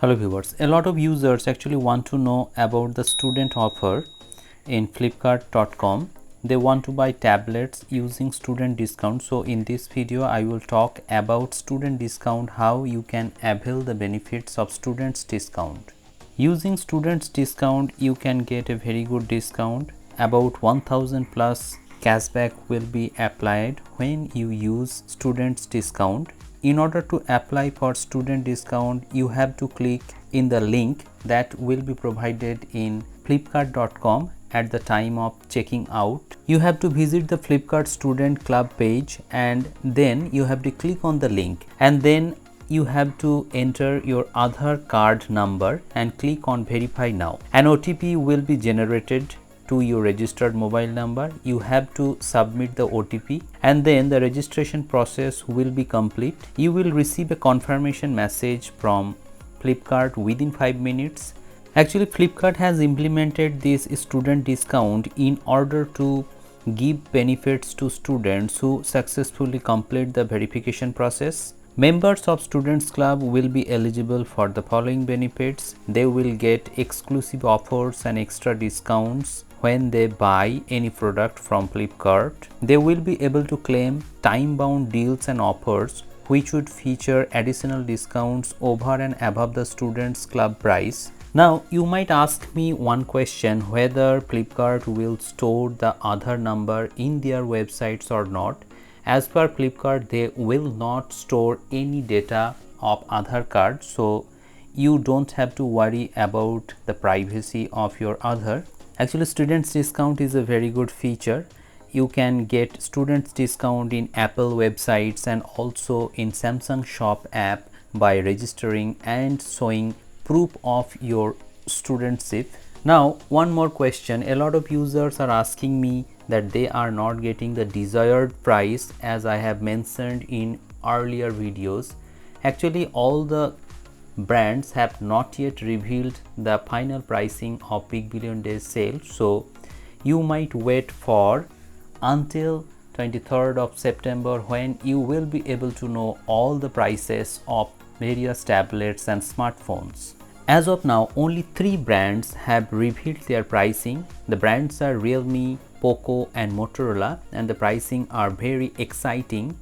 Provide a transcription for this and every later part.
Hello viewers, a lot of users actually want to know about the student offer in flipkart.com. They want to buy tablets using student discount. So in this video I will talk about student discount, how you can avail the benefits of students discount. Using students discount you can get a very good discount. About 1000 plus cashback will be applied when you use students discount. In order to apply for student discount, you have to click in the link that will be provided in flipkart.com at the time of checking out. You have to visit the Flipkart student club page and then you have to click on the link, and then you have to enter your Aadhaar card number and click on verify now. An OTP will be generated to your registered mobile number. You have to submit the OTP and then the registration process will be complete. You will receive a confirmation message from Flipkart within 5 minutes. Actually, Flipkart has implemented this student discount in order to give benefits to students who successfully complete the verification process. Members of Students Club will be eligible for the following benefits. They will get exclusive offers and extra discounts when they buy any product from Flipkart. They will be able to claim time-bound deals and offers which would feature additional discounts over and above the Students Club price. Now you might ask me one question, whether Flipkart will store the Aadhaar number in their websites or not. As per Flipkart, they will not store any data of Aadhaar card, so you don't have to worry about the privacy of your Aadhaar. Actually, students discount is a very good feature. You can get students discount in Apple websites and also in Samsung Shop app by registering and showing proof of your studentship. Now one more question, a lot of users are asking me that they are not getting the desired price as I have mentioned in earlier videos. Actually, all the brands have not yet revealed the final pricing of Big Billion Days sale, so you might wait for until 23rd of September when you will be able to know all the prices of various tablets and smartphones. As of now, only 3 brands have revealed their pricing. The brands are Realme, Poco and Motorola, and the pricing are very exciting.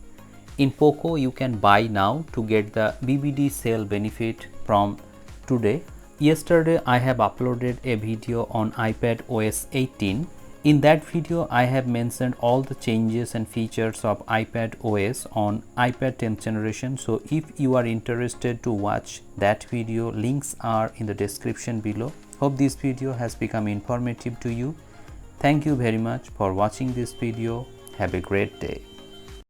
In Poco, you can buy now to get the BBD sale benefit from today. Yesterday, I have uploaded a video on iPad OS 18. In that video, I have mentioned all the changes and features of iPad OS on iPad 10th generation. So if you are interested to watch that video, links are in the description below. Hope this video has become informative to you. Thank you very much for watching this video. Have a great day.